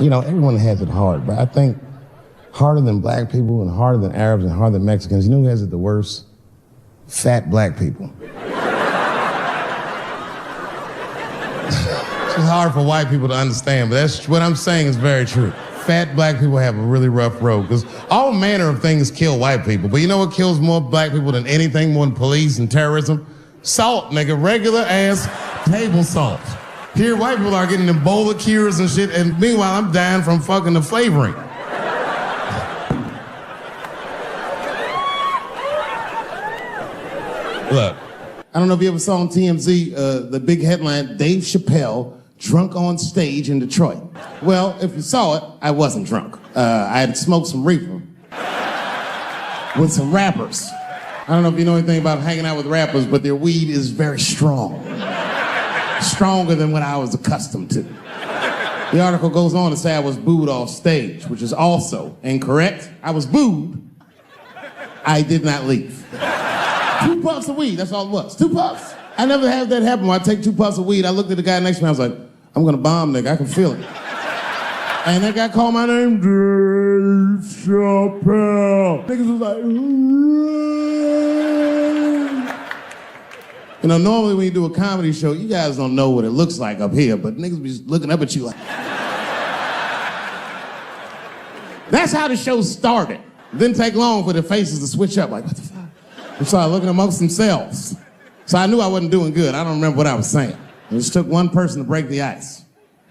You know, everyone has it hard, but I think harder than black people and harder than Arabs and harder than Mexicans, you know who has it the worst? Fat black people. It's hard for white people to understand, but that's what I'm saying is very true. Fat black people have a really rough road because all manner of things kill white people. But you know what kills more black people than anything, more than police and terrorism? Salt, nigga, regular ass table salt. Here, white people are getting Ebola cures and shit, and meanwhile, I'm dying from fucking the flavoring. Look, I don't know if you ever saw on TMZ the big headline, Dave Chappelle, drunk on stage in Detroit. Well, if you saw it, I wasn't drunk. I had smoked some reefer with some rappers. I don't know if you know anything about hanging out with rappers, but their weed is very strong. Stronger than what I was accustomed to. The article goes on to say I was booed off stage, which is also incorrect. I was booed. I did not leave. 2 puffs of weed, that's all it was. 2 puffs. I never had that happen. When I take 2 puffs of weed, I looked at the guy next to me, I was like, I'm gonna bomb, nigga, I can feel it. And that guy called my name, Dave Chappelle. Niggas was like, you know, normally when you do a comedy show, you guys don't know what it looks like up here, but niggas be just looking up at you like. That's how the show started. It didn't take long for the faces to switch up, like, what the fuck? They started looking amongst themselves. So I knew I wasn't doing good. I don't remember what I was saying. It just took one person to break the ice.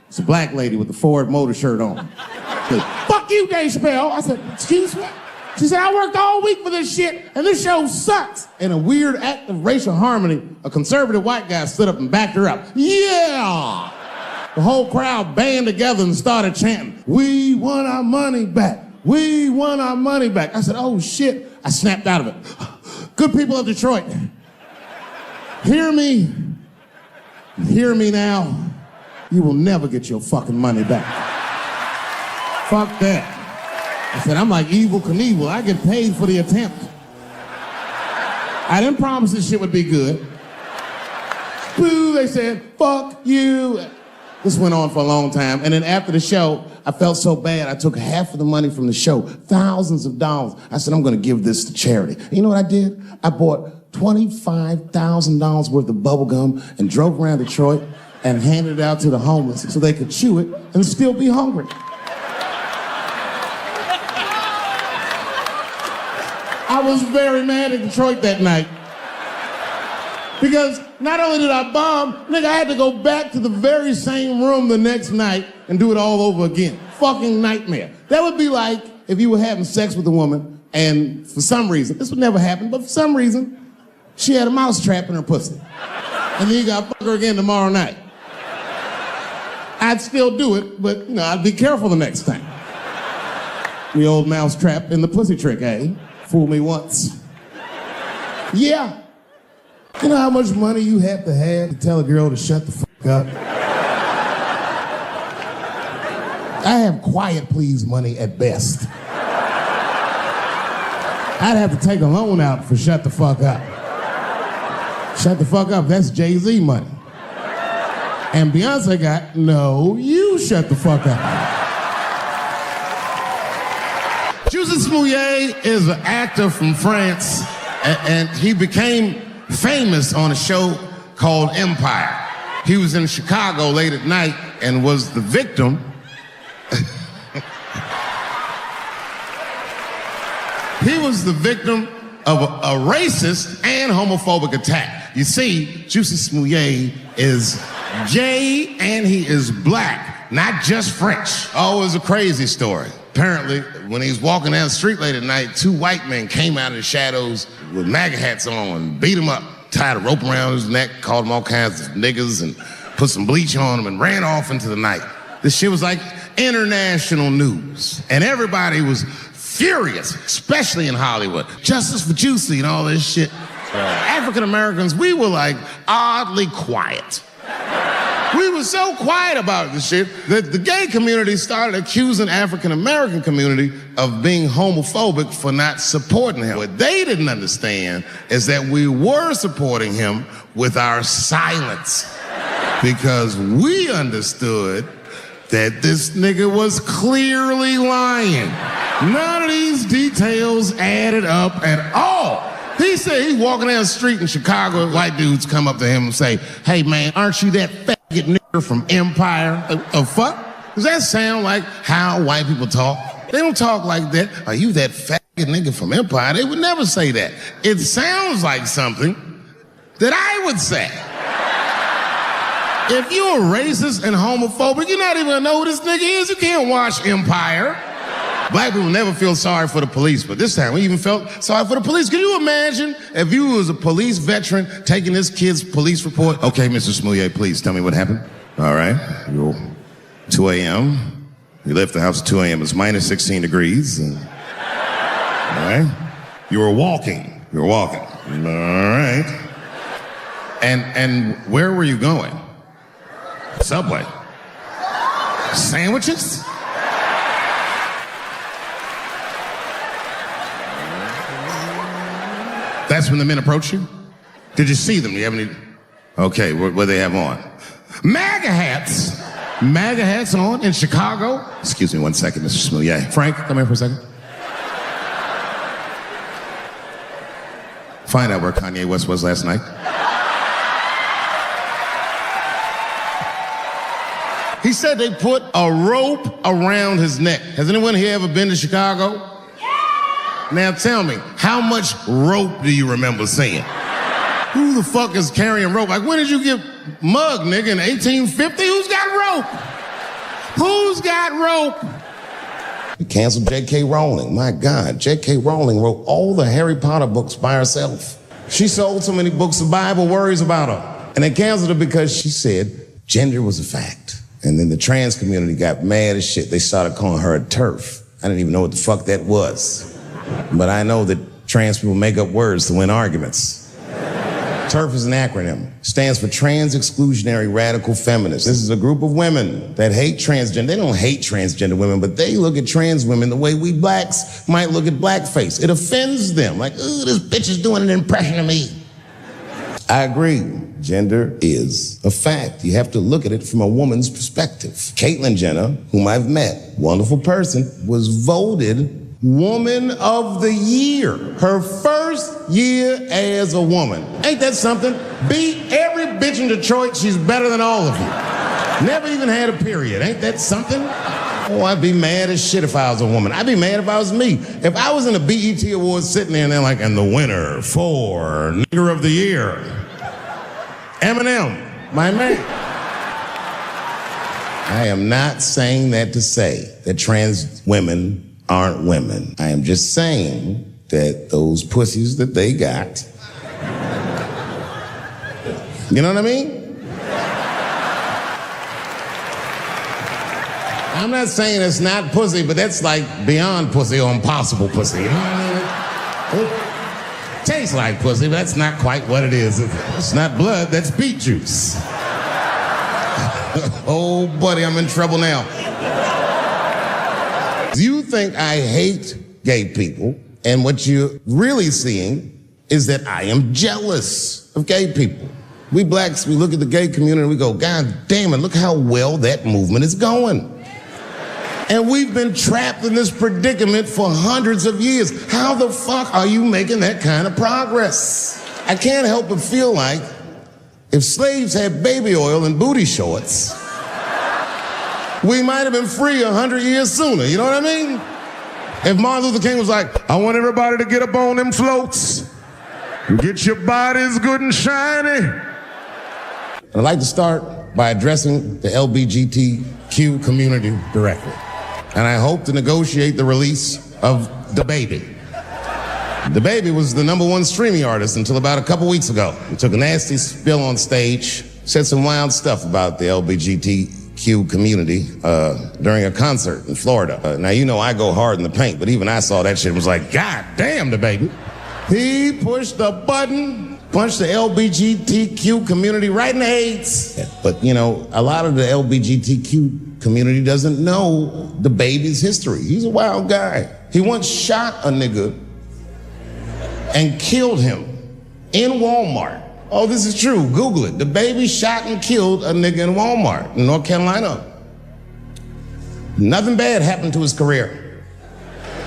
It's a black lady with the Ford Motor shirt on. She said, fuck you, Dave Chappelle. I said, excuse me? She said, I worked all week for this shit, and this show sucks. In a weird act of racial harmony, a conservative white guy stood up and backed her up. Yeah! The whole crowd band together and started chanting, we want our money back. We want our money back. I said, oh shit. I snapped out of it. Good people of Detroit, hear me now. You will never get your fucking money back. Fuck that. I said, I'm like Evel Knievel. I get paid for the attempt. I didn't promise this shit would be good. Boo, they said, fuck you. This went on for a long time. And then after the show, I felt so bad, I took half of the money from the show, thousands of dollars. I said, I'm gonna give this to charity. And you know what I did? I bought $25,000 worth of bubble gum and drove around Detroit and handed it out to the homeless so they could chew it and still be hungry. I was very mad at Detroit that night. Because not only did I bomb, nigga, I had to go back to the very same room the next night and do it all over again. Fucking nightmare. That would be like if you were having sex with a woman and for some reason, this would never happen, but for some reason, she had a mouse trap in her pussy. And then you gotta fuck her again tomorrow night. I'd still do it, but you know, I'd be careful the next time. The old mouse trap in the pussy trick, eh? Fool me once. Yeah. You know how much money you have to tell a girl to shut the fuck up? I have quiet please money at best. I'd have to take a loan out for shut the fuck up. Shut the fuck up, that's Jay-Z money. And Beyonce got, no, you shut the fuck up. Jussie Smollett is an actor from France, and he became famous on a show called Empire. He was in Chicago late at night and was the victim. He was the victim of a racist and homophobic attack. You see, Jussie Smollett is gay and he is black, not just French. Oh, it was a crazy story. Apparently, when he was walking down the street late at night, 2 white men came out of the shadows with MAGA hats on and beat him up, tied a rope around his neck, called him all kinds of niggas and put some bleach on him and ran off into the night. This shit was like international news. And everybody was furious, especially in Hollywood. Justice for Jussie and all this shit. African Americans, we were like oddly quiet. We were so quiet about this shit that the gay community started accusing African American community of being homophobic for not supporting him. What they didn't understand is that we were supporting him with our silence because we understood that this nigga was clearly lying. None of these details added up at all. He said he's walking down the street in Chicago, white dudes come up to him and say, "Hey man, aren't you that faggot nigga from Empire?" The fuck? Does that sound like how white people talk? They don't talk like that. "Are you that faggot nigga from Empire?" They would never say that. It sounds like something that I would say. If you're racist and homophobic, you're not even gonna know who this nigga is. You can't watch Empire. Black people never feel sorry for the police, but this time we even felt sorry for the police. Can you imagine if you was a police veteran taking this kid's police report? "Okay, Mr. Smollett, please tell me what happened." "All right, you're 2 a.m. You left the house at 2 a.m. It's minus 16 degrees. All right. You were walking. All right. And where were you going?" "Subway." "Sandwiches?" That's when the men approached you? Did you see them? Do you have any? Okay, what they have on? MAGA hats. MAGA hats on in Chicago. Excuse me 1 second, Mr. Smollett. Frank, come here for a second. Find out where Kanye West was last night. He said they put a rope around his neck. Has anyone here ever been to Chicago? Now tell me, how much rope do you remember seeing? Who the fuck is carrying rope? Like, when did you get mugged, nigga, in 1850? Who's got rope? Who's got rope? They canceled J.K. Rowling. My God, J.K. Rowling wrote all the Harry Potter books by herself. She sold so many books, the Bible worries about her. And they canceled her because she said gender was a fact. And then the trans community got mad as shit. They started calling her a TERF. I didn't even know what the fuck that was. But I know that trans people make up words to win arguments. TERF is an acronym. Stands for Trans Exclusionary Radical Feminists. This is a group of women that hate transgender. They don't hate transgender women, but they look at trans women the way we blacks might look at blackface. It offends them. Like, ooh, this bitch is doing an impression of me. I agree. Gender is a fact. You have to look at it from a woman's perspective. Caitlyn Jenner, whom I've met, wonderful person, was voted Woman of the Year. Her first year as a woman. Ain't that something? Beat every bitch in Detroit. She's better than all of you. Never even had a period. Ain't that something? Oh, I'd be mad as shit if I was a woman. I'd be mad if I was me. If I was in a BET Awards sitting there and they're like, "And the winner for Nigger of the Year, Eminem, my man." I am not saying that to say that trans women aren't women. I am just saying that those pussies that they got, you know what I mean? I'm not saying it's not pussy, but that's like beyond pussy or impossible pussy. You know what I mean? It tastes like pussy, but that's not quite what it is. It's not blood, that's beet juice. Oh, buddy, I'm in trouble now. You think I hate gay people, and what you're really seeing is that I am jealous of gay people. We blacks, we look at the gay community and we go, "God damn it, look how well that movement is going." And we've been trapped in this predicament for hundreds of years. How the fuck are you making that kind of progress? I can't help but feel like if slaves had baby oil and booty shorts, we might have been free 100 years sooner, you know what I mean? If Martin Luther King was like, "I want everybody to get up on them floats, get your bodies good and shiny." I'd like to start by addressing the LGBTQ community directly. And I hope to negotiate the release of DaBaby. DaBaby was the #1 streaming artist until about a couple weeks ago. He took a nasty spill on stage, said some wild stuff about the LGBTQ community during a concert in Florida. Now, you know I go hard in the paint, but even I saw that shit and was like, "God damn, DaBaby." He pushed the button, punched the LGBTQ community right in the AIDS. But, you know, a lot of the LGBTQ community doesn't know DaBaby's history. He's a wild guy. He once shot a nigga and killed him in Walmart. Oh, this is true. Google it. DaBaby shot and killed a nigga in Walmart in North Carolina. Nothing bad happened to his career.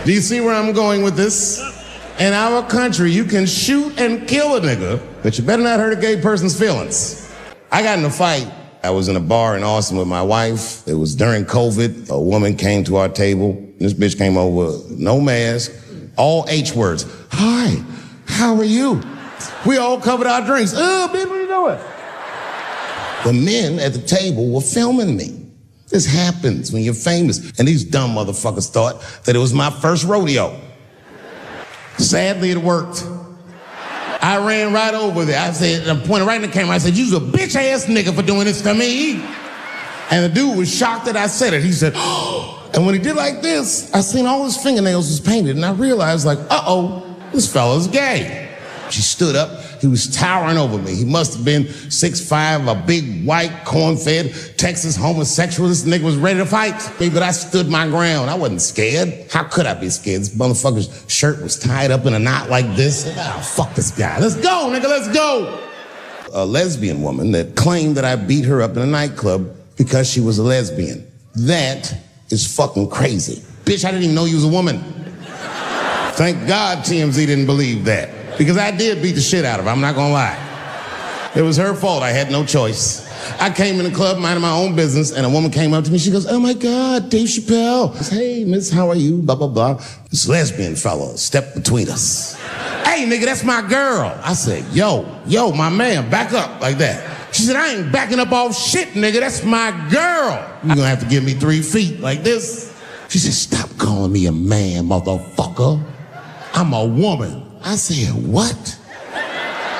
Do you see where I'm going with this? In our country, you can shoot and kill a nigga, but you better not hurt a gay person's feelings. I got in a fight. I was in a bar in Austin with my wife. It was during COVID. A woman came to our table. This bitch came over, no mask, all H words. Hi, how are you? We all covered our drinks. Oh, bitch, what are you doing? The men at the table were filming me. This happens when you're famous. And these dumb motherfuckers thought that it was my first rodeo. Sadly, it worked. I ran right over there. I said, I pointed right in the camera. I said, you's a bitch-ass nigga for doing this to me. And the dude was shocked that I said it. He said, oh. And when he did like this, I seen all his fingernails was painted. And I realized, like, uh-oh, this fella's gay. She stood up. He was towering over me. He must have been 6'5", a big, white, corn-fed, Texas homosexual. This nigga was ready to fight me, but I stood my ground. I wasn't scared. How could I be scared? This motherfucker's shirt was tied up in a knot like this. Oh, fuck this guy. Let's go, nigga, let's go. A lesbian woman that claimed that I beat her up in a nightclub because she was a lesbian. That is fucking crazy. Bitch, I didn't even know you was a woman. Thank God TMZ didn't believe that. Because I did beat the shit out of her, I'm not gonna lie. It was her fault, I had no choice. I came in the club minding my own business, and a woman came up to me, she goes, oh my God, Dave Chappelle. I said, hey, miss, how are you, blah, blah, blah. This lesbian fella stepped between us. Hey, nigga, that's my girl. I said, yo, my man, back up, like that. She said, I ain't backing up off shit, nigga, that's my girl. You're gonna have to give me 3 feet, like this. She said, stop calling me a man, motherfucker. I'm a woman. I said, what?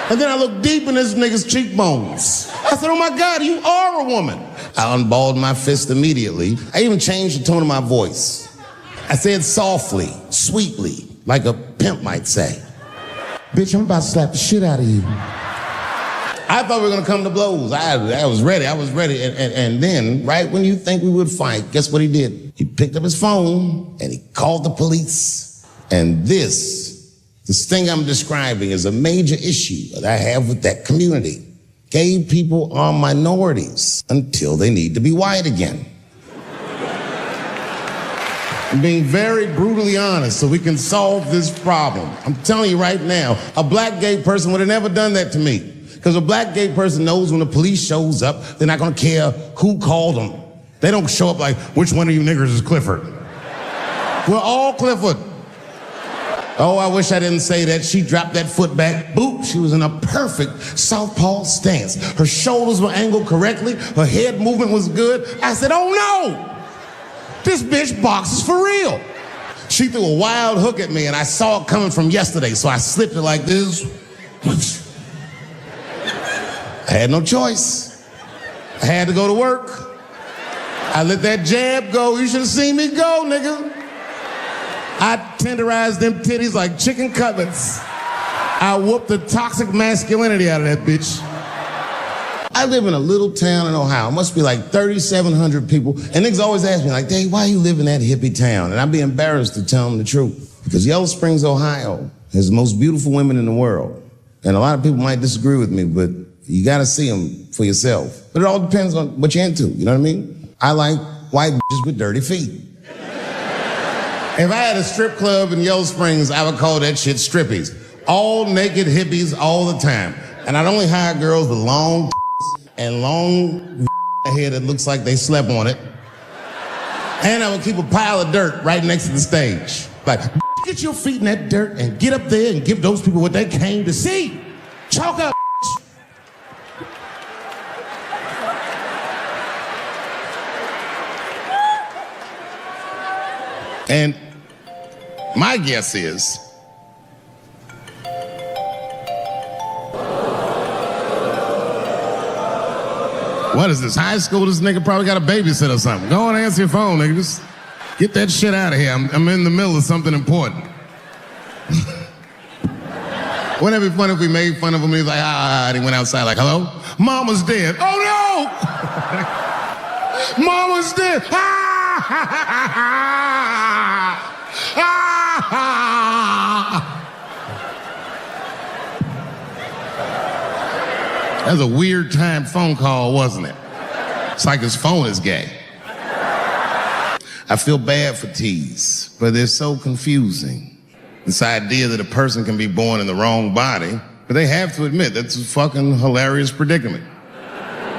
And then I looked deep in this nigga's cheekbones. I said, oh my God, you are a woman. I unballed my fist immediately. I even changed the tone of my voice. I said softly, sweetly, like a pimp might say, bitch, I'm about to slap the shit out of you. I thought we were gonna come to blows. I was ready. And then, right when you think we would fight, guess what he did? He picked up his phone and he called the police. And this thing I'm describing is a major issue that I have with that community. Gay people are minorities until they need to be white again. I'm being very brutally honest so we can solve this problem. I'm telling you right now, a black gay person would have never done that to me. Because a black gay person knows when the police shows up, they're not gonna care who called them. They don't show up like, which one of you niggers is Clifford? We're all Clifford. Oh, I wish I didn't say that. She dropped that foot back. Boop, she was in a perfect southpaw stance. Her shoulders were angled correctly. Her head movement was good. I said, oh no, this bitch boxes for real. She threw a wild hook at me and I saw it coming from yesterday, so I slipped it like this. I had no choice. I had to go to work. I let that jab go. You should have seen me go, nigga. I tenderized them titties like chicken cutlets. I whooped the toxic masculinity out of that bitch. I live in a little town in Ohio. It must be like 3,700 people. And niggas always ask me, like, Dave, why you live in that hippie town? And I'd be embarrassed to tell them the truth. Because Yellow Springs, Ohio has the most beautiful women in the world. And a lot of people might disagree with me, but you gotta see them for yourself. But it all depends on what you're into, you know what I mean? I like white bitches with dirty feet. If I had a strip club in Yellow Springs, I would call that shit strippies. All naked hippies all the time. And I'd only hire girls with long and long hair that looks like they slept on it. And I would keep a pile of dirt right next to the stage. Like, get your feet in that dirt and get up there and give those people what they came to see. Chalk up. And my guess is, what is this, high school? This nigga probably got a babysitter or something. Go on and answer your phone, nigga. Just get that shit out of here. I'm in the middle of something important. Wouldn't it be funny if we made fun of him? He's like, and he went outside like, hello? Mama's dead. Oh no! Mama's dead. That was a weird time phone call, wasn't it? It's like his phone is gay. I I feel bad for T's, but they're so confusing. This idea that a person can be born in the wrong body, but they have to admit that's a fucking hilarious predicament.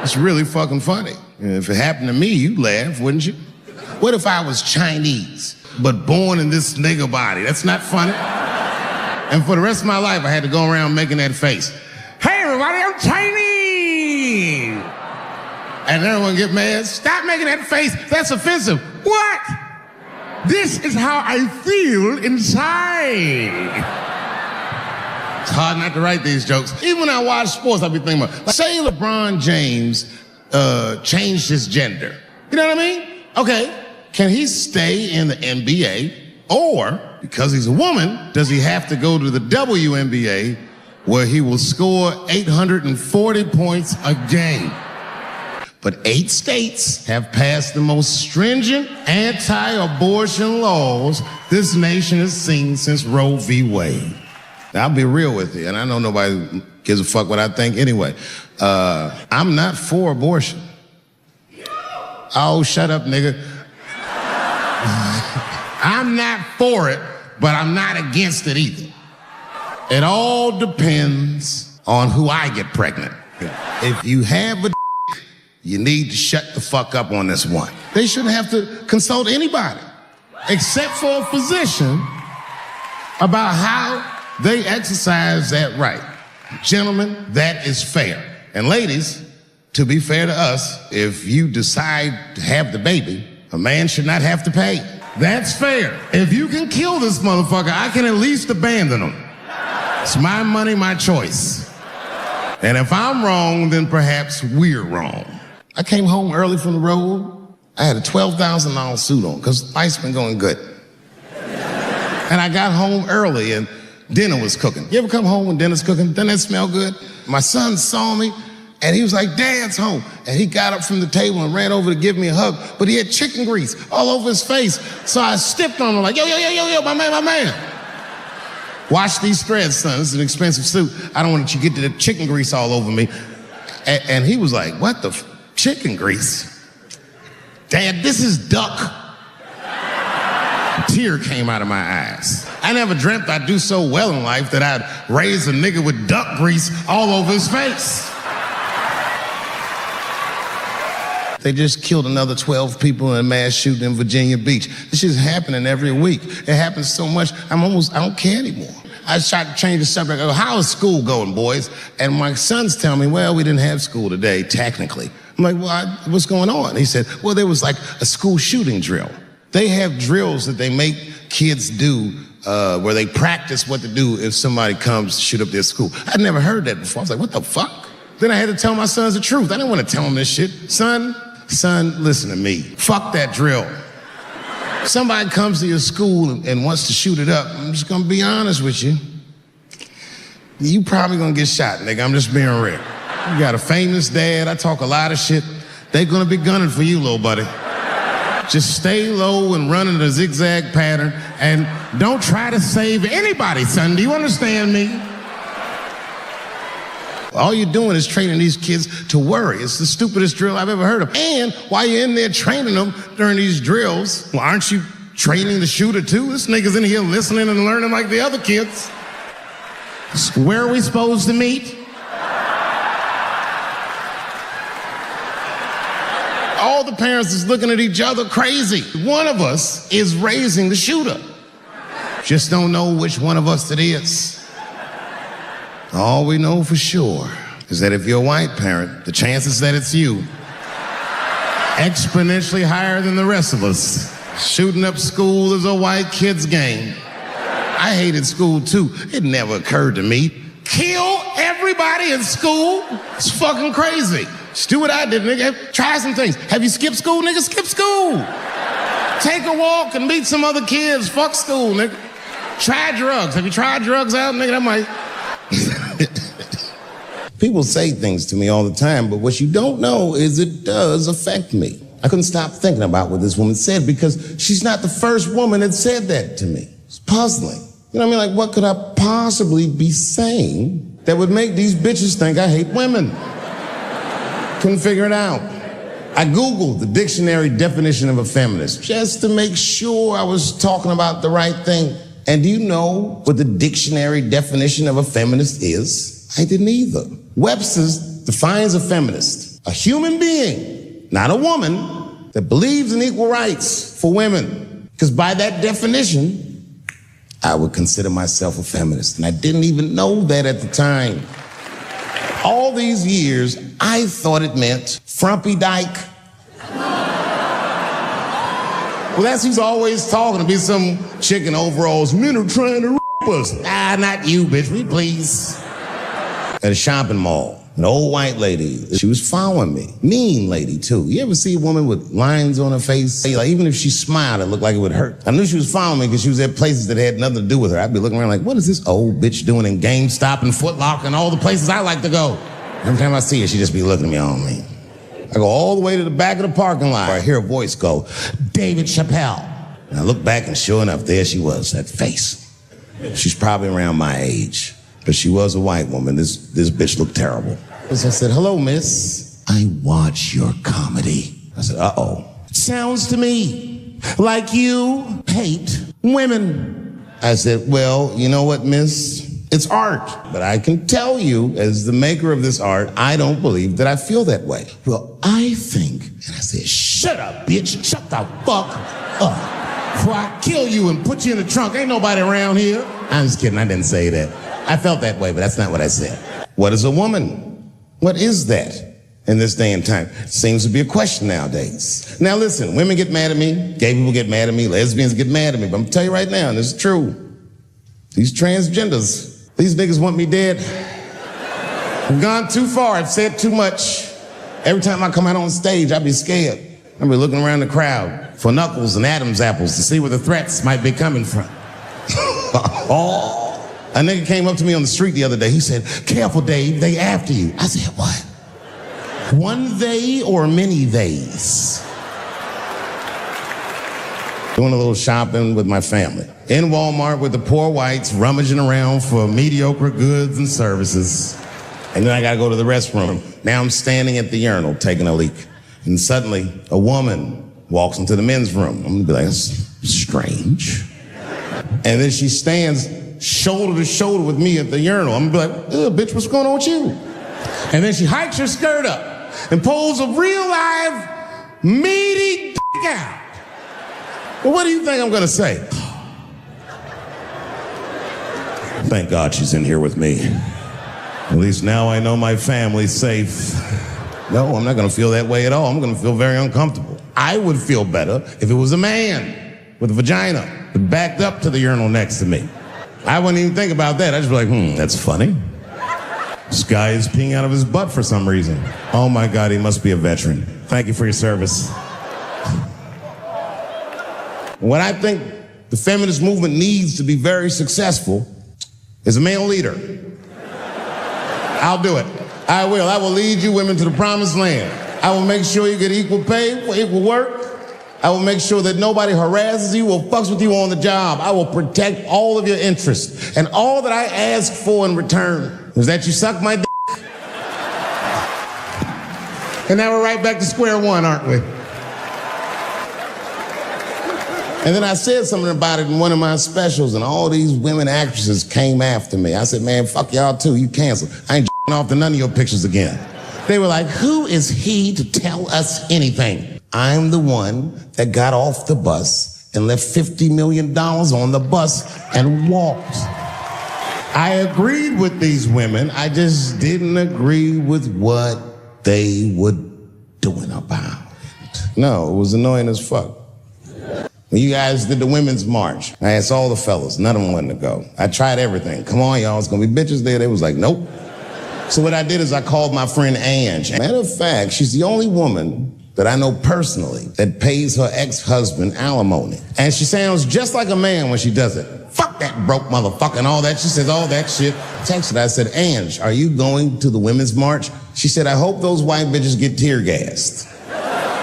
It's really fucking funny. If it happened to me, you'd laugh, wouldn't you? What if I was Chinese, but born in this nigga body? That's not funny. And for the rest of my life, I had to go around making that face. Hey, everybody, I'm Chinese. And everyone get mad. Stop making that face. That's offensive. What? This is how I feel inside. It's hard not to write these jokes. Even when I watch sports, I be thinking about, like, say LeBron James changed his gender. You know what I mean? Okay, can he stay in the NBA? Or, because he's a woman, does he have to go to the WNBA where he will score 840 points a game? But 8 states have passed the most stringent anti-abortion laws this nation has seen since Roe v. Wade. Now, I'll be real with you, and I know nobody gives a fuck what I think anyway. I'm not for abortion. Oh, shut up, nigga. I'm not for it, but I'm not against it either. It all depends on who I get pregnant. If you have a you need to shut the fuck up on this one. They shouldn't have to consult anybody, except for a physician, about how they exercise that right. Gentlemen, that is fair. And ladies, to be fair to us, if you decide to have the baby, a man should not have to pay. That's fair. If you can kill this motherfucker, I can at least abandon him. It's my money, my choice. And if I'm wrong, then perhaps we're wrong. I came home early from the road. I had a $12,000 suit on because life's been going good. And I got home early and dinner was cooking. You ever come home when dinner's cooking? Doesn't that smell good? My son saw me and he was like, Dad's home. And he got up from the table and ran over to give me a hug, but he had chicken grease all over his face. So I stepped on him like, yo, my man. Wash these threads, son. This is an expensive suit. I don't want you to get the chicken grease all over me. And he was like, what the chicken grease? Dad, this is duck. A tear came out of my eyes. I never dreamt I'd do so well in life that I'd raise a nigga with duck grease all over his face. They just killed another 12 people in a mass shooting in Virginia Beach. This shit's happening every week. It happens so much, I don't care anymore. I tried to change the subject. I go, how is school going, boys? And my sons tell me, well, we didn't have school today, technically. I'm like, well, what's going on? He said, well, there was like a school shooting drill. They have drills that they make kids do where they practice what to do if somebody comes to shoot up their school. I'd never heard that before. I was like, what the fuck? Then I had to tell my sons the truth. I didn't want to tell them this shit. Son, listen to me. Fuck that drill. If somebody comes to your school and wants to shoot it up, I'm just gonna be honest with you. You probably gonna get shot, nigga. I'm just being real. You got a famous dad. I talk a lot of shit. They gonna be gunning for you, little buddy. Just stay low and run in a zigzag pattern and don't try to save anybody, son. Do you understand me? All you're doing is training these kids to worry. It's the stupidest drill I've ever heard of. And while you're in there training them during these drills, well, aren't you training the shooter too? This nigga's in here listening and learning like the other kids. Where are we supposed to meet? All the parents is looking at each other crazy. One of us is raising the shooter. Just don't know which one of us it is. All we know for sure is that if you're a white parent, the chances that it's you exponentially higher than the rest of us. Shooting up school is a white kid's game. I hated school too. It never occurred to me. Kill everybody in school? It's fucking crazy. Just do what I did, nigga. Try some things. Have you skipped school, nigga? Skip school. Take a walk and meet some other kids. Fuck school, nigga. Try drugs. Have you tried drugs out, nigga? That might... People say things to me all the time, but what you don't know is it does affect me. I couldn't stop thinking about what this woman said because she's not the first woman that said that to me. It's puzzling. You know what I mean? Like, what could I possibly be saying that would make these bitches think I hate women? Couldn't figure it out. I Googled the dictionary definition of a feminist just to make sure I was talking about the right thing. And do you know what the dictionary definition of a feminist is? I didn't either. Webster's defines a feminist: a human being, not a woman, that believes in equal rights for women. Because by that definition, I would consider myself a feminist. And I didn't even know that at the time. All these years, I thought it meant frumpy dyke. Well, that's who's always talking to be some chick in overalls. Men are trying to rape us. Ah, not you, bitch, me please. At a shopping mall, an old white lady, she was following me. Mean lady, too. You ever see a woman with lines on her face? Like, even if she smiled, it looked like it would hurt. I knew she was following me because she was at places that had nothing to do with her. I'd be looking around like, what is this old bitch doing in GameStop and Foot Locker and all the places I like to go? Every time I see her, she just be looking at me all mean. I go all the way to the back of the parking lot where I hear a voice go, Dave Chappelle. And I look back and sure enough, there she was, that face. She's probably around my age, but she was a white woman. This bitch looked terrible. So I said, hello, miss. I watch your comedy. I said, uh-oh. It sounds to me like you hate women. I said, well, you know what, miss? It's art. But I can tell you, as the maker of this art, I don't believe that I feel that way. Well, I think, and I said, shut up, bitch. Shut the fuck up. Before I kill you and put you in the trunk. Ain't nobody around here. I'm just kidding. I didn't say that. I felt that way, but that's not what I said. What is a woman? What is that in this day and time? It seems to be a question nowadays. Now listen, women get mad at me. Gay people get mad at me. Lesbians get mad at me. But I'm going to tell you right now, and this is true. These transgenders, these niggas want me dead. I've gone too far. I've said too much. Every time I come out on stage, I be scared. I be looking around the crowd for knuckles and Adam's apples to see where the threats might be coming from. Oh. A nigga came up to me on the street the other day. He said, careful, Dave, they after you. I said, what? One they or many theys? Doing a little shopping with my family. In Walmart with the poor whites rummaging around for mediocre goods and services. And then I gotta go to the restroom. Now I'm standing at the urinal taking a leak. And suddenly a woman walks into the men's room. I'm gonna be like, that's strange. And then she stands shoulder to shoulder with me at the urinal. I'm gonna be like, ugh, bitch, what's going on with you? And then she hikes her skirt up and pulls a real live meaty dick out. Well, what do you think I'm gonna say? Thank God she's in here with me. At least now I know my family's safe. No, I'm not gonna feel that way at all. I'm gonna feel very uncomfortable. I would feel better if it was a man with a vagina that backed up to the urinal next to me. I wouldn't even think about that. I'd just be like, that's funny. This guy is peeing out of his butt for some reason. Oh my God, he must be a veteran. Thank you for your service. What I think the feminist movement needs to be very successful is a male leader. I'll do it. I will. I will lead you women to the promised land. I will make sure you get equal pay for equal work. I will make sure that nobody harasses you or fucks with you on the job. I will protect all of your interests. And all that I ask for in return is that you suck my dick. And now we're right back to square one, aren't we? And then I said something about it in one of my specials, and all these women actresses came after me. I said, man, fuck y'all too, you canceled. I ain't off to none of your pictures again. They were like, who is he to tell us anything? I'm the one that got off the bus and left $50 million on the bus and walked. I agreed with these women, I just didn't agree with what they were doing about it. No, it was annoying as fuck. When you guys did the women's march, I asked all the fellas, none of them wanted to go. I tried everything. Come on, y'all, it's gonna be bitches there. They was like, nope. So what I did is I called my friend Ange. Matter of fact, she's the only woman that I know personally that pays her ex-husband alimony. And she sounds just like a man when she does it. Fuck that broke motherfucker and all that. She says all that shit. Texted, I said, Ange, are you going to the women's march? She said, I hope those white bitches get tear gassed.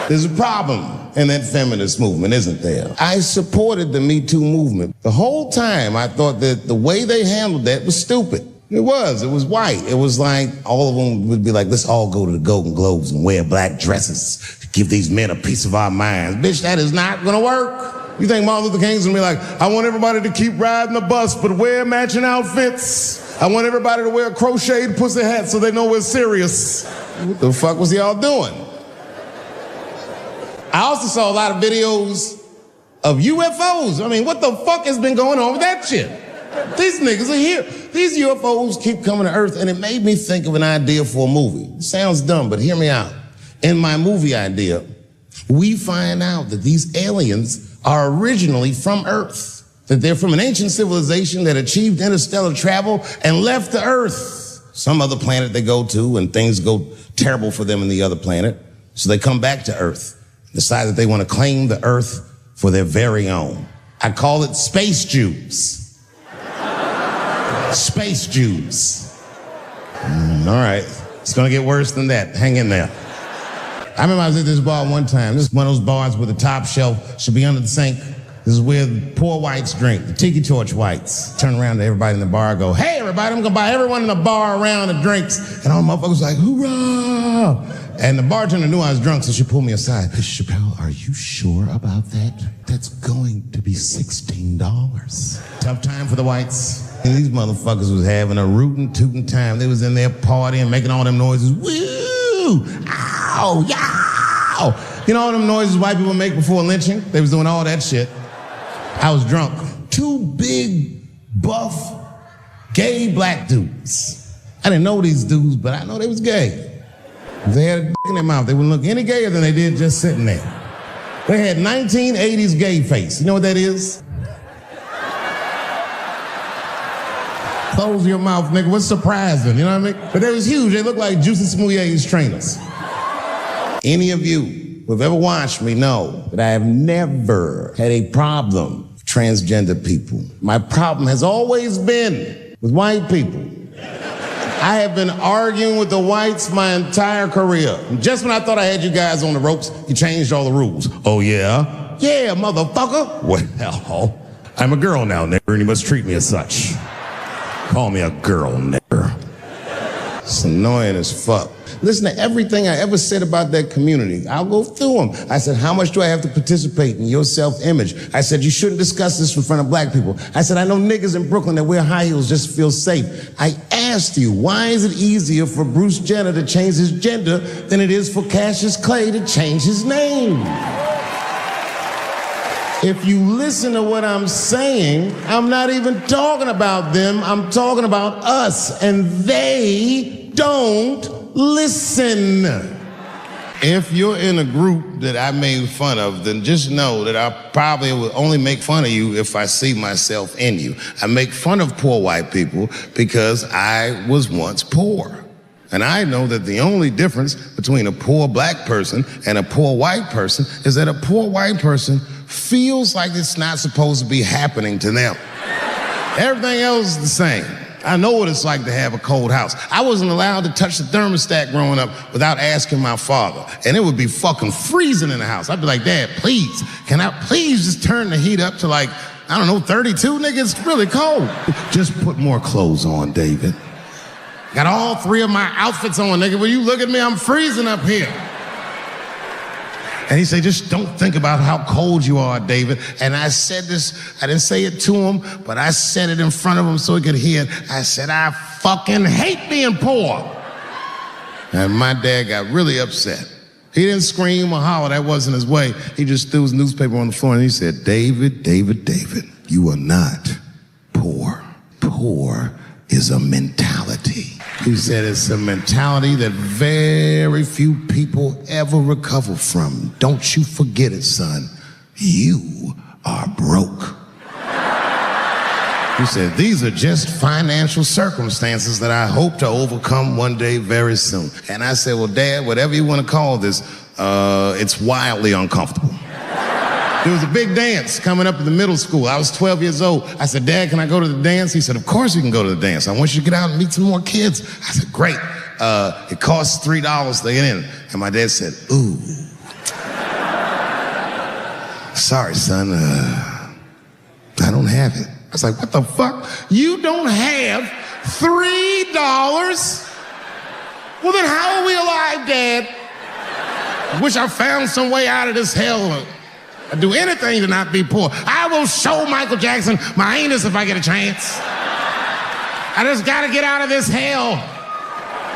There's a problem in that feminist movement, isn't there? I supported the Me Too movement. The whole time I thought that the way they handled that was stupid. It was white. It was like all of them would be like, let's all go to the Golden Globes and wear black dresses. give these men a piece of our minds. Bitch, that is not gonna work. You think Martin Luther King's gonna be like, I want everybody to keep riding the bus, but wear matching outfits. I want everybody to wear a crocheted pussy hat so they know we're serious. What the fuck was y'all doing? I also saw a lot of videos of UFOs. I mean, what the fuck has been going on with that shit? These niggas are here. These UFOs keep coming to Earth, and it made me think of an idea for a movie. It sounds dumb, but hear me out. In my movie idea, we find out that these aliens are originally from Earth, that they're from an ancient civilization that achieved interstellar travel and left the Earth. Some other planet they go to, and things go terrible for them in the other planet, so they come back to Earth, decide that they want to claim the Earth for their very own. I call it Space Jews. Space Jews. All right, it's gonna get worse than that. Hang in there. I remember I was at this bar one time. This is one of those bars where the top shelf should be under the sink. This is where the poor whites drink, the tiki torch whites. Turn around to everybody in the bar and go, hey everybody, I'm gonna buy everyone in the bar around the drinks. And all the motherfuckers like, hoorah! And the bartender knew I was drunk, so she pulled me aside. Mr. Chappelle, are you sure about that? That's going to be $16. Tough time for the whites. And these motherfuckers was having a rootin' tootin' time. They was in there partying, making all them noises. Woo! Ow! Yow! You know all them noises white people make before lynching? They was doing all that shit. I was drunk. Two big, buff, gay black dudes. I didn't know these dudes, but I know they was gay. If they had a dick in their mouth, they wouldn't look any gayer than they did just sitting there. They had 1980s gay face. You know what that is? Close your mouth, nigga. What's surprising? You know what I mean? But they was huge. They looked like Jussie Smollett's trainers. Any of you who have ever watched me know that I have never had a problem with transgender people. My problem has always been with white people. I have been arguing with the whites my entire career. Just when I thought I had you guys on the ropes, you changed all the rules. Oh, yeah? Yeah, motherfucker. Well, I'm a girl now, nigger, and you must treat me as such. Call me a girl, nigger. It's annoying as fuck. Listen to everything I ever said about that community. I'll go through them. I said, how much do I have to participate in your self-image? I said, you shouldn't discuss this in front of black people. I said, I know niggas in Brooklyn that wear high heels just to feel safe. I asked you, why is it easier for Bruce Jenner to change his gender than it is for Cassius Clay to change his name? If you listen to what I'm saying, I'm not even talking about them, I'm talking about us, and they don't listen. If you're in a group that I made fun of, then just know that I probably will only make fun of you if I see myself in you. I make fun of poor white people because I was once poor. And I know that the only difference between a poor black person and a poor white person is that a poor white person feels like it's not supposed to be happening to them. Everything else is the same. I know what it's like to have a cold house. I wasn't allowed to touch the thermostat growing up without asking my father. And it would be fucking freezing in the house. I'd be like, Dad, please, can I please just turn the heat up to like, I don't know, 32? Nigga, it's really cold. Just put more clothes on, David. Got all three of my outfits on, nigga. When you look at me, I'm freezing up here. And he said, just don't think about how cold you are, David. And I said this, I didn't say it to him, but I said it in front of him so he could hear it. I said, I fucking hate being poor. And my dad got really upset. He didn't scream or holler, that wasn't his way. He just threw his newspaper on the floor and he said, David, David, David, you are not poor. Poor is a mentality. He said it's a mentality that very few people ever recover from. Don't you forget it, son. You are broke. He said, these are just financial circumstances that I hope to overcome one day very soon. And I said, well, Dad, whatever you want to call this, it's wildly uncomfortable. There was a big dance coming up in the middle school. I was 12 years old. I said, Dad, can I go to the dance? He said, of course you can go to the dance. I want you to get out and meet some more kids. I said, great. It costs $3 to get in. And my dad said, ooh. Sorry, son, I don't have it. I was like, what the fuck? You don't have $3? Well, then how are we alive, Dad? Wish I found some way out of this hell. I'd do anything to not be poor. I will show Michael Jackson my anus if I get a chance. I just gotta get out of this hell.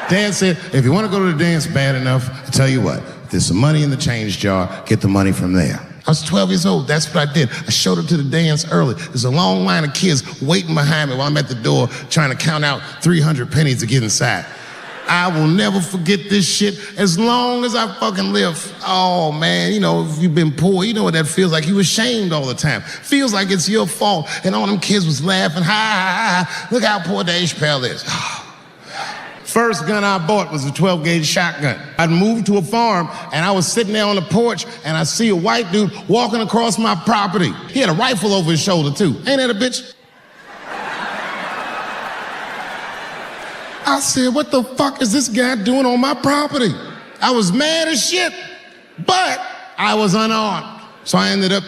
Dad said, if you wanna go to the dance bad enough, I'll tell you what, there's some money in the change jar, get the money from there. I was 12 years old, that's what I did. I showed up to the dance early. There's a long line of kids waiting behind me while I'm at the door trying to count out 300 pennies to get inside. I will never forget this shit as long as I fucking live. Oh man, you know, if you've been poor, you know what that feels like. You ashamed all the time. Feels like it's your fault. And all them kids was laughing, ha, ha, ha. Look how poor Dave Chappelle is. First gun I bought was a 12-gauge shotgun. I'd moved to a farm and I was sitting there on the porch and I see a white dude walking across my property. He had a rifle over his shoulder too. Ain't that a bitch? I said, what the fuck is this guy doing on my property? I was mad as shit, but I was unarmed. So I ended up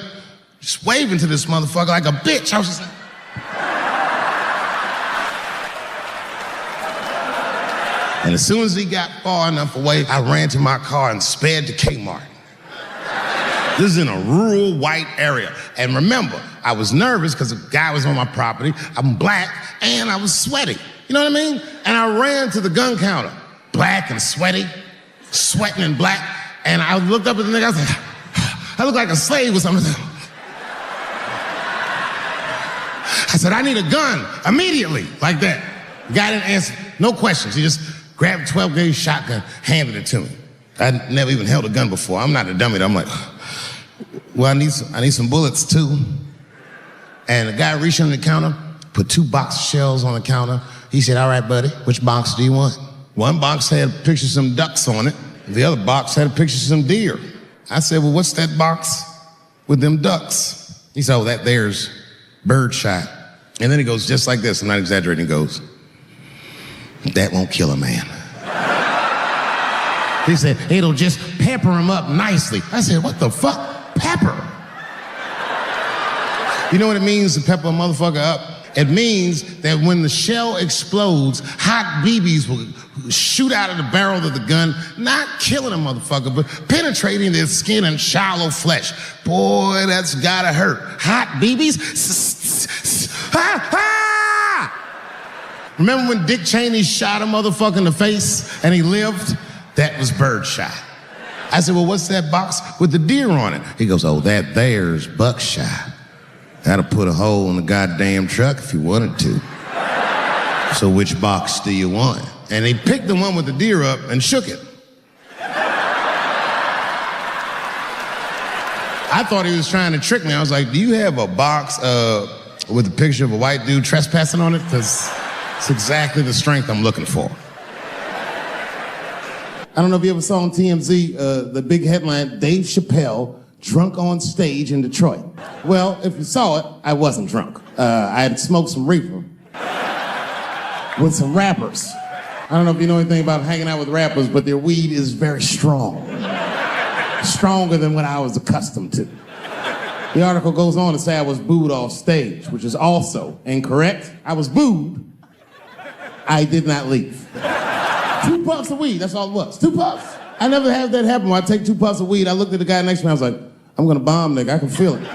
just waving to this motherfucker like a bitch. I was just like, and as soon as he got far enough away, I ran to my car and sped to Kmart. This is in a rural white area. And remember, I was nervous because the guy was on my property, I'm black, and I was sweaty. You know what I mean? And I ran to the gun counter, black and sweaty, sweating and black. And I looked up at the nigga, I was like, I look like a slave or something. I said, I need a gun immediately, like that. The guy didn't answer, no questions. He just grabbed a 12-gauge shotgun, handed it to me. I'd never even held a gun before. I'm not a dummy. I'm like, well, I need some bullets too. And the guy reached under the counter, put 2 box shells on the counter. He said, all right, buddy, which box do you want? One box had a picture of some ducks on it. The other box had a picture of some deer. I said, well, what's that box with them ducks? He said, oh, that there's birdshot. And then he goes just like this, I'm not exaggerating, he goes, that won't kill a man. He said, it'll just pepper him up nicely. I said, what the fuck? Pepper? You know what it means to pepper a motherfucker up? It means that when the shell explodes, hot BBs will shoot out of the barrel of the gun, not killing a motherfucker, but penetrating their skin and shallow flesh. Boy, that's gotta hurt. Hot BBs? Ha, ha! Remember when Dick Cheney shot a motherfucker in the face and he lived? That was birdshot. I said, well, what's that box with the deer on it? He goes, oh, that there's buckshot. That'll put a hole in the goddamn truck if you wanted to. So which box do you want? And he picked the one with the deer up and shook it. I thought he was trying to trick me. I was like, do you have a box with a picture of a white dude trespassing on it? Because it's exactly the strength I'm looking for. I don't know if you ever saw on TMZ the big headline, Dave Chappelle, drunk on stage in Detroit. Well, if you saw it, I wasn't drunk. I had smoked some reefer with some rappers. I don't know if you know anything about hanging out with rappers, but their weed is very strong. Stronger than what I was accustomed to. The article goes on to say I was booed off stage, which is also incorrect. I was booed. I did not leave. 2 puffs of weed, that's all it was. 2 puffs. I never had that happen. When I take 2 puffs of weed, I looked at the guy next to me, I was like, I'm gonna bomb, nigga, I can feel it.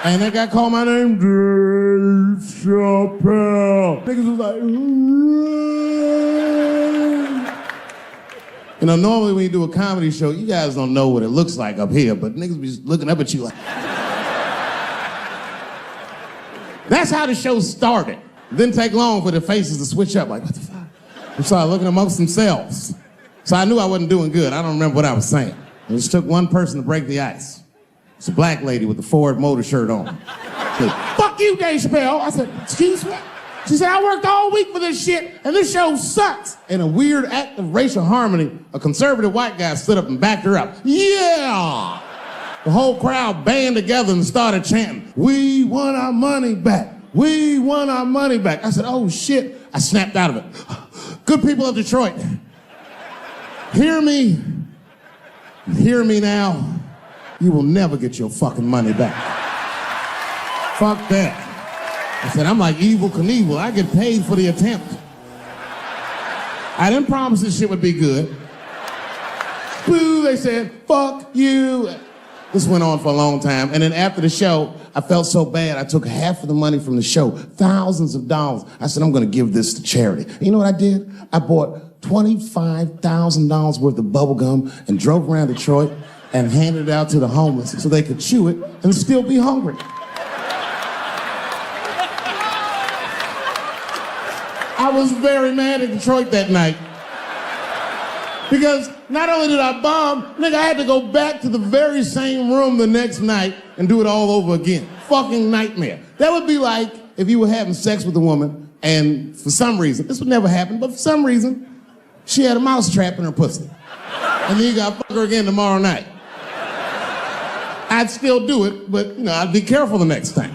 And that guy called my name, Dave Chappelle. Niggas was like, you know, normally when you do a comedy show, you guys don't know what it looks like up here, but niggas be looking up at you like. That's how the show started. It didn't take long for the faces to switch up, like, what the fuck? They started looking amongst themselves. So I knew I wasn't doing good. I don't remember what I was saying. It just took one person to break the ice. It's a black lady with a Ford Motor shirt on. She said, fuck you, Dave Chappelle. I said, excuse me? She said, I worked all week for this shit, and this show sucks. In a weird act of racial harmony, a conservative white guy stood up and backed her up. Yeah! The whole crowd band together and started chanting, we want our money back. We want our money back. I said, oh shit. I snapped out of it. Good people of Detroit, hear me now. You will never get your fucking money back. Fuck that. I said, I'm like Evel Knievel. I get paid for the attempt. I didn't promise this shit would be good. Boo, they said, fuck you. This went on for a long time. And then after the show, I felt so bad, I took half of the money from the show, thousands of dollars. I said, I'm gonna give this to charity. And you know what I did? I bought $25,000 worth of bubble gum and drove around Detroit and handed it out to the homeless so they could chew it and still be hungry. I was very mad at Detroit that night. Because not only did I bomb, nigga, I had to go back to the very same room the next night and do it all over again. Fucking nightmare. That would be like if you were having sex with a woman and for some reason, this would never happen, but for some reason, she had a mouse trap in her pussy. And then you gotta fuck her again tomorrow night. I'd still do it, but you know, I'd be careful the next time.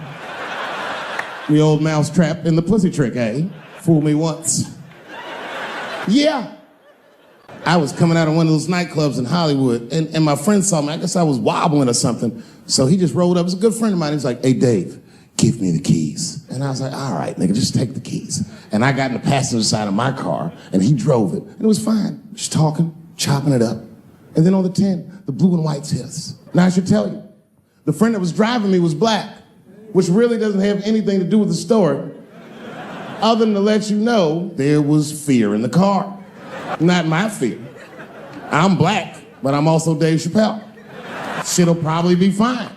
The old mouse trap in the pussy trick, eh? Fool me once. Yeah. I was coming out of one of those nightclubs in Hollywood, and my friend saw me. I guess I was wobbling or something. So he just rolled up. It was a good friend of mine. He was like, hey, Dave, give me the keys. And I was like, all right, nigga, just take the keys. And I got in the passenger side of my car, and he drove it. And it was fine. Just talking, chopping it up. And then on the 10, the blue and whites hits. Now, I should tell you, the friend that was driving me was black, which really doesn't have anything to do with the story, other than to let you know there was fear in the car. Not my fear. I'm black, but I'm also Dave Chappelle. Shit'll probably be fine.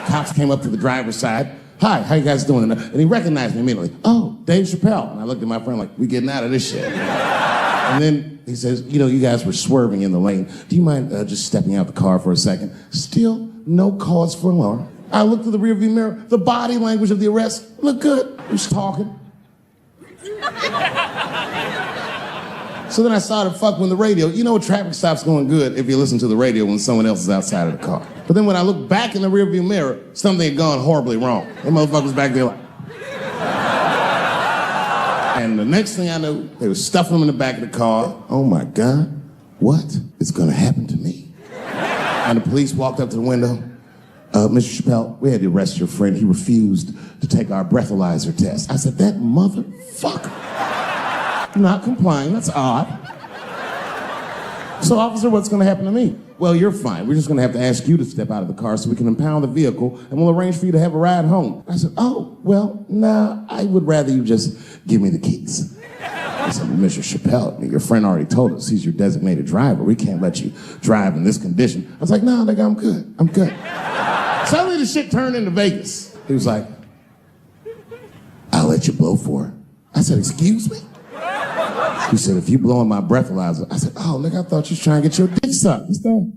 Cops came up to the driver's side. Hi, how you guys doing? And he recognized me immediately. Oh, Dave Chappelle. And I looked at my friend like, we getting out of this shit. And then he says, you know, you guys were swerving in the lane. Do you mind just stepping out the car for a second? Still no cause for alarm. I looked through the rearview mirror. The body language of the arrest looked good. He was talking. So then I started fucking with the radio. You know, traffic stops going good if you listen to the radio when someone else is outside of the car. But then when I looked back in the rearview mirror, something had gone horribly wrong. That motherfucker was back there like... And the next thing I knew, they were stuffing him in the back of the car. Oh my God, what is gonna happen to me? And the police walked up to the window. Mr. Chappelle, we had to arrest your friend. He refused to take our breathalyzer test. I said, that motherfucker. Not complying, that's odd. So, officer, what's gonna happen to me? Well, you're fine. We're just gonna have to ask you to step out of the car so we can impound the vehicle and we'll arrange for you to have a ride home. I said, oh, well, nah, I would rather you just give me the keys. I said, Mr. Chappelle, your friend already told us he's your designated driver. We can't let you drive in this condition. I was like, no, nigga, I'm good. I'm good. Suddenly the shit turned into Vegas. He was like, I'll let you blow for it. I said, excuse me? He said, if you blow in my breathalyzer. I said, oh, nigga, I thought you was trying to get your dick sucked. What's that?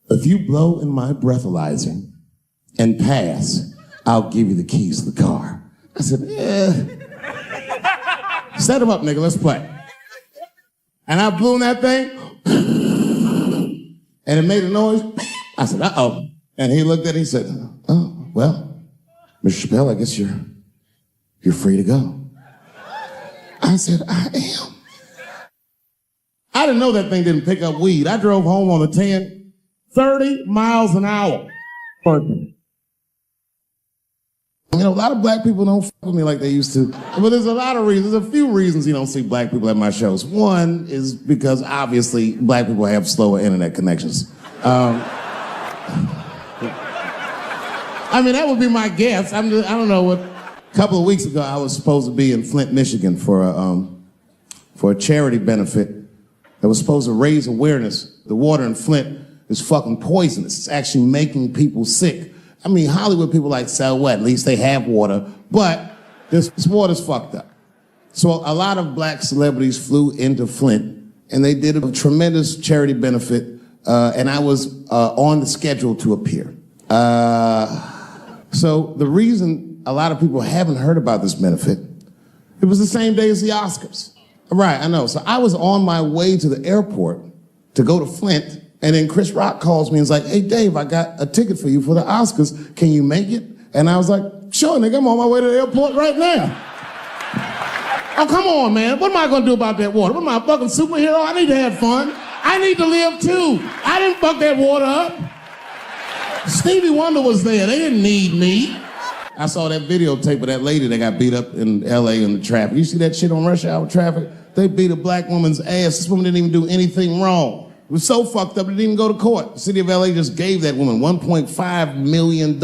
If you blow in my breathalyzer and pass, I'll give you the keys to the car. I said, set him up, nigga, let's play. And I blew in that thing, and it made a noise. I said, uh-oh. And he looked at it, he said, oh, well, Mr. Chappelle, I guess you're free to go. I said, I am. I didn't know that thing didn't pick up weed. I drove home on the 10, 30 miles an hour. You know, a lot of black people don't fuck with me like they used to. But there's a lot of reasons. There's a few reasons you don't see black people at my shows. One is because obviously black people have slower internet connections. I mean, that would be my guess. I don't know what. A couple of weeks ago, I was supposed to be in Flint, Michigan for a charity benefit that was supposed to raise awareness. The water in Flint is fucking poisonous. It's actually making people sick. I mean, Hollywood people like, so what? At least they have water. But this water's fucked up. So a lot of black celebrities flew into Flint, and they did a tremendous charity benefit, and I was on the schedule to appear. So the reason a lot of people haven't heard about this benefit, it was the same day as the Oscars. Right, I know. So I was on my way to the airport to go to Flint, and then Chris Rock calls me and is like, hey, Dave, I got a ticket for you for the Oscars. Can you make it? And I was like, sure, nigga, I'm on my way to the airport right now. Oh, come on, man. What am I going to do about that water? What am I, a fucking superhero? I need to have fun. I need to live, too. I didn't fuck that water up. Stevie Wonder was there. They didn't need me. I saw that videotape of that lady that got beat up in LA in the traffic. You see that shit on rush hour traffic? They beat a black woman's ass. This woman didn't even do anything wrong. It was so fucked up, it didn't even go to court. The city of LA just gave that woman $1.5 million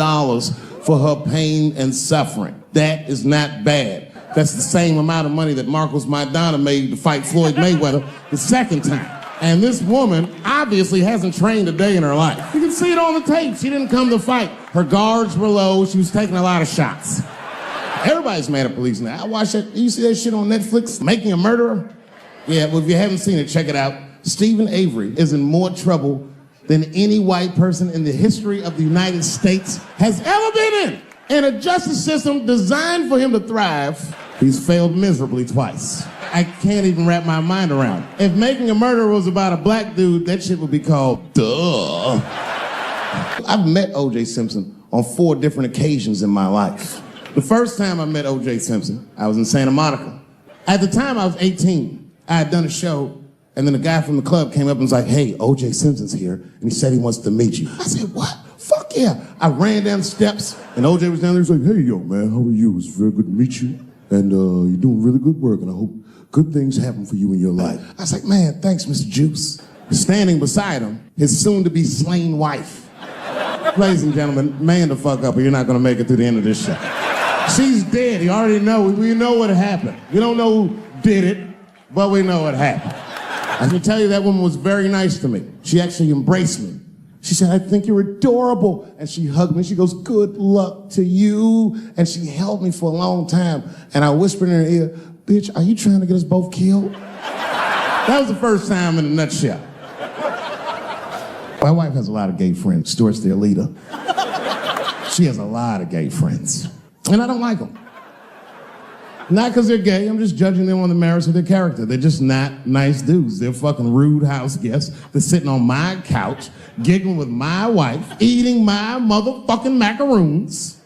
for her pain and suffering. That is not bad. That's the same amount of money that Marcos Maidana made to fight Floyd Mayweather the second time. And this woman obviously hasn't trained a day in her life. You can see it on the tape. She didn't come to fight. Her guards were low. She was taking a lot of shots. Everybody's mad at police now. I watch that. You see that shit on Netflix, Making a Murderer? Yeah, well, if you haven't seen it, check it out. Stephen Avery is in more trouble than any white person in the history of the United States has ever been in. In a justice system designed for him to thrive, he's failed miserably twice. I can't even wrap my mind around it. If Making a Murderer was about a black dude, that shit would be called Duh. I've met O.J. Simpson on 4 different occasions in my life. The first time I met O.J. Simpson, I was in Santa Monica. At the time, I was 18. I had done a show, and then a guy from the club came up and was like, hey, O.J. Simpson's here, and he said he wants to meet you. I said, what? Fuck yeah. I ran down the steps, and O.J. was down there. He was like, hey, yo, man, how are you? It's very good to meet you, and you're doing really good work, and I hope good things happen for you in your life. I was like, man, thanks, Mr. Juice. Standing beside him, his soon-to-be slain wife. Ladies and gentlemen, man the fuck up or you're not gonna make it through the end of this show. She's dead, you already know, we know what happened. We don't know who did it, but we know what happened. I can tell you that woman was very nice to me. She actually embraced me. She said, I think you're adorable. And she hugged me. She goes, good luck to you. And she held me for a long time. And I whispered in her ear, bitch, are you trying to get us both killed? That was the first time in a nutshell. My wife has a lot of gay friends. Stuart's their leader. She has a lot of gay friends. And I don't like them. Not because they're gay, I'm just judging them on the merits of their character. They're just not nice dudes. They're fucking rude house guests. They're sitting on my couch, giggling with my wife, eating my motherfucking macaroons.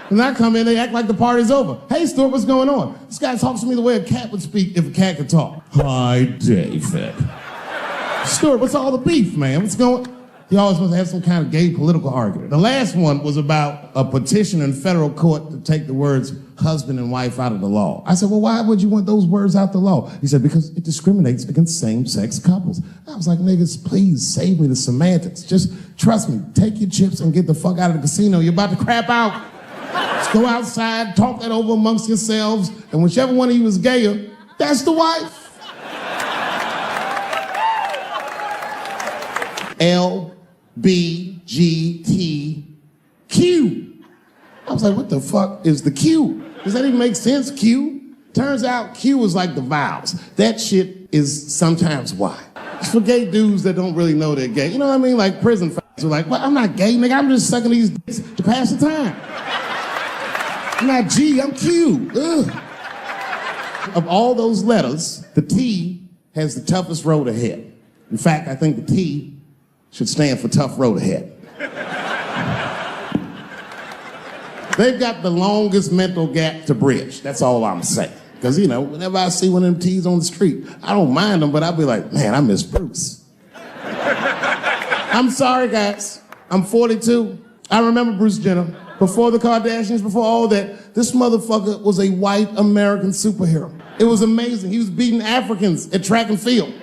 And I come in, they act like the party's over. Hey, Stuart, what's going on? This guy talks to me the way a cat would speak if a cat could talk. Hi, David. Stuart, what's all the beef, man? What's going on? He always wants to have some kind of gay political argument. The last one was about a petition in federal court to take the words husband and wife out of the law. I said, well, why would you want those words out the law? He said, because it discriminates against same-sex couples. I was like, niggas, please save me the semantics. Just trust me, take your chips and get the fuck out of the casino. You're about to crap out. Just go outside, talk that over amongst yourselves, and whichever one of you is gayer, that's the wife. LGBTQ. I was like, what the fuck is the Q? Does that even make sense, Q? Turns out Q is like the vowels. That shit is sometimes Y. It's for gay dudes that don't really know they're gay. You know what I mean? Like prison f***s are like, well, I'm not gay, nigga. I'm just sucking these dicks to pass the time. I'm not G, I'm Q. Ugh. Of all those letters, the T has the toughest road ahead. In fact, I think the T should stand for tough road ahead. They've got the longest mental gap to bridge. That's all I'm saying. Because, you know, whenever I see one of them T's on the street, I don't mind them, but I'll be like, man, I miss Bruce. I'm sorry, guys. I'm 42. I remember Bruce Jenner. Before the Kardashians, before all that, this motherfucker was a white American superhero. It was amazing. He was beating Africans at track and field.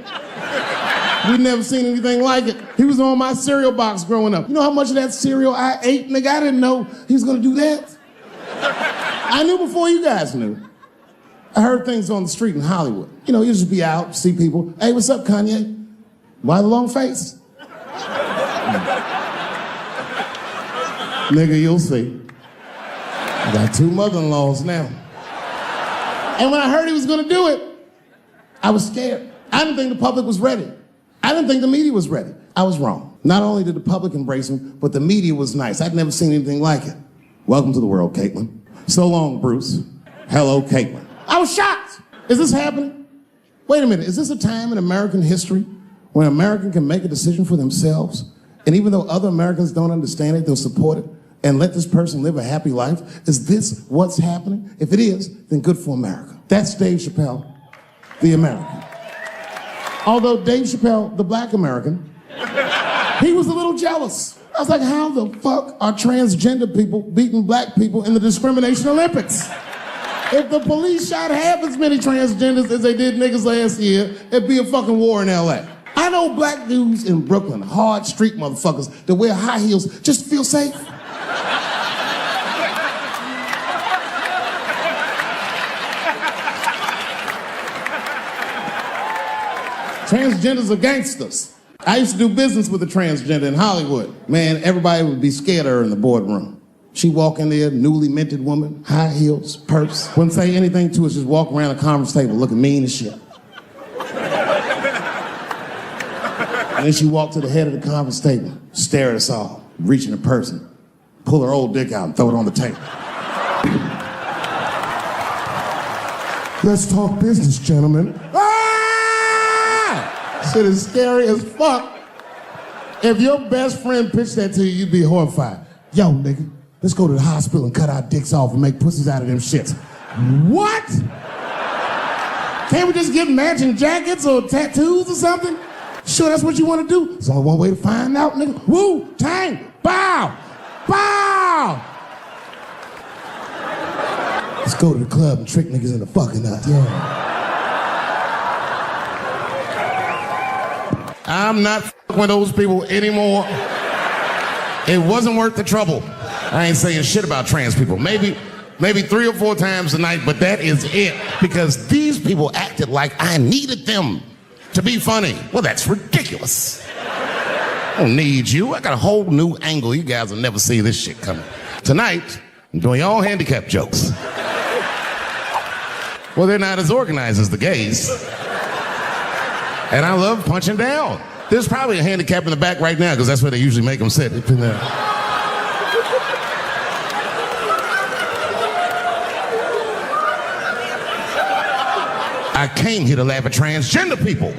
We'd never seen anything like it. He was on my cereal box growing up. You know how much of that cereal I ate, nigga? I didn't know he was gonna do that. I knew before you guys knew. I heard things on the street in Hollywood. You know, you just be out, see people. Hey, what's up, Kanye? Why the long face? Nigga, you'll see. I got 2 mother-in-laws now. And when I heard he was gonna do it, I was scared. I didn't think the public was ready. I didn't think the media was ready. I was wrong. Not only did the public embrace him, but the media was nice. I'd never seen anything like it. Welcome to the world, Caitlin. So long, Bruce. Hello, Caitlin. I was shocked. Is this happening? Wait a minute, is this a time in American history when an American can make a decision for themselves? And even though other Americans don't understand it, they'll support it and let this person live a happy life? Is this what's happening? If it is, then good for America. That's Dave Chappelle, the American. Although Dave Chappelle, the black American, he was a little jealous. I was like, how the fuck are transgender people beating black people in the discrimination Olympics? If the police shot half as many transgenders as they did niggas last year, it'd be a fucking war in LA. I know black dudes in Brooklyn, hard street motherfuckers that wear high heels just to feel safe. Transgenders are gangsters. I used to do business with a transgender in Hollywood. Man, everybody would be scared of her in the boardroom. She'd walk in there, newly minted woman, high heels, purse. Wouldn't say anything to us, just walk around the conference table looking mean as shit. And then she'd walk to the head of the conference table, stare at us all, reach in her purse, and pull her old dick out and throw it on the table. Let's talk business, gentlemen. Shit is scary as fuck. If your best friend pitched that to you, you'd be horrified. Yo, nigga, let's go to the hospital and cut our dicks off and make pussies out of them shits. What? Can't we just get matching jackets or tattoos or something? Sure, that's what you want to do? There's only one way to find out, nigga. Woo, tang, bow, bow. Let's go to the club and trick niggas into fucking us, yeah. I'm not f***ing with those people anymore. It wasn't worth the trouble. I ain't saying shit about trans people. Maybe 3 or 4 times a night, but that is it. Because these people acted like I needed them to be funny. Well, that's ridiculous. I don't need you. I got a whole new angle. You guys will never see this shit coming. Tonight, I'm doing all handicap jokes. Well, they're not as organized as the gays. And I love punching down. There's probably a handicap in the back right now, because that's where they usually make them sit. I came here to laugh at transgender people.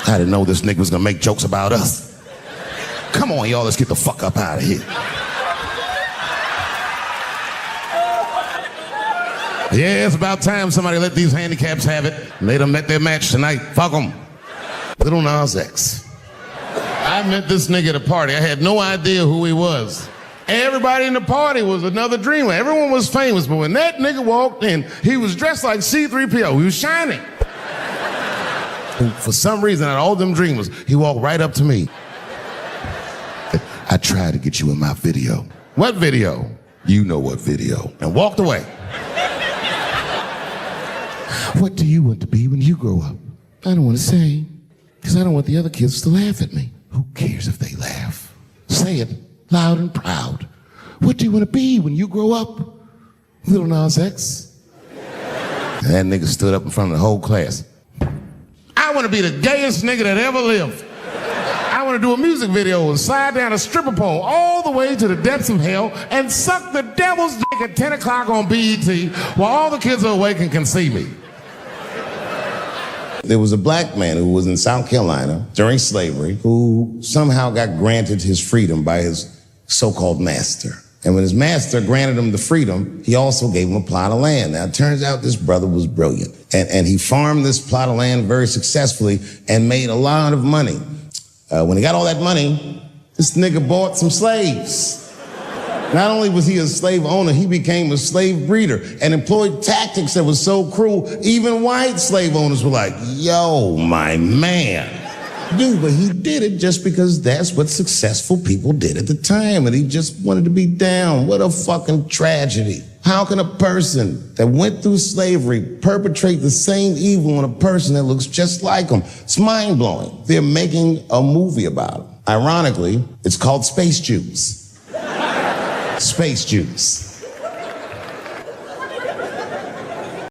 I didn't know this nigga was gonna make jokes about us. Come on, y'all, let's get the fuck up out of here. Yeah, it's about time somebody let these handicaps have it. They done met their match tonight. Fuck them. Lil Nas X. I met this nigga at a party. I had no idea who he was. Everybody in the party was another dreamer. Everyone was famous, but when that nigga walked in, he was dressed like C-3PO. He was shining. And for some reason, out of all them dreamers, he walked right up to me. I tried to get you in my video. What video? You know what video. And walked away. What do you want to be when you grow up? I don't want to say, because I don't want the other kids to laugh at me. Who cares if they laugh? Say it loud and proud. What do you want to be when you grow up? Lil Nas X. And that nigga stood up in front of the whole class. I want to be the gayest nigga that ever lived. I want to do a music video and slide down a stripper pole all the way to the depths of hell and suck the devil's dick at 10 o'clock on BET while all the kids are awake and can see me. There was a black man who was in South Carolina during slavery who somehow got granted his freedom by his so-called master. And when his master granted him the freedom, he also gave him a plot of land. Now, it turns out this brother was brilliant. And he farmed this plot of land very successfully and made a lot of money. When he got all that money, this nigga bought some slaves. Not only was he a slave owner, he became a slave breeder and employed tactics that were so cruel, even white slave owners were like, yo, my man. Dude, but he did it just because that's what successful people did at the time, and he just wanted to be down. What a fucking tragedy. How can a person that went through slavery perpetrate the same evil on a person that looks just like him? It's mind-blowing. They're making a movie about him. Ironically, it's called Space Jews. Space Jews.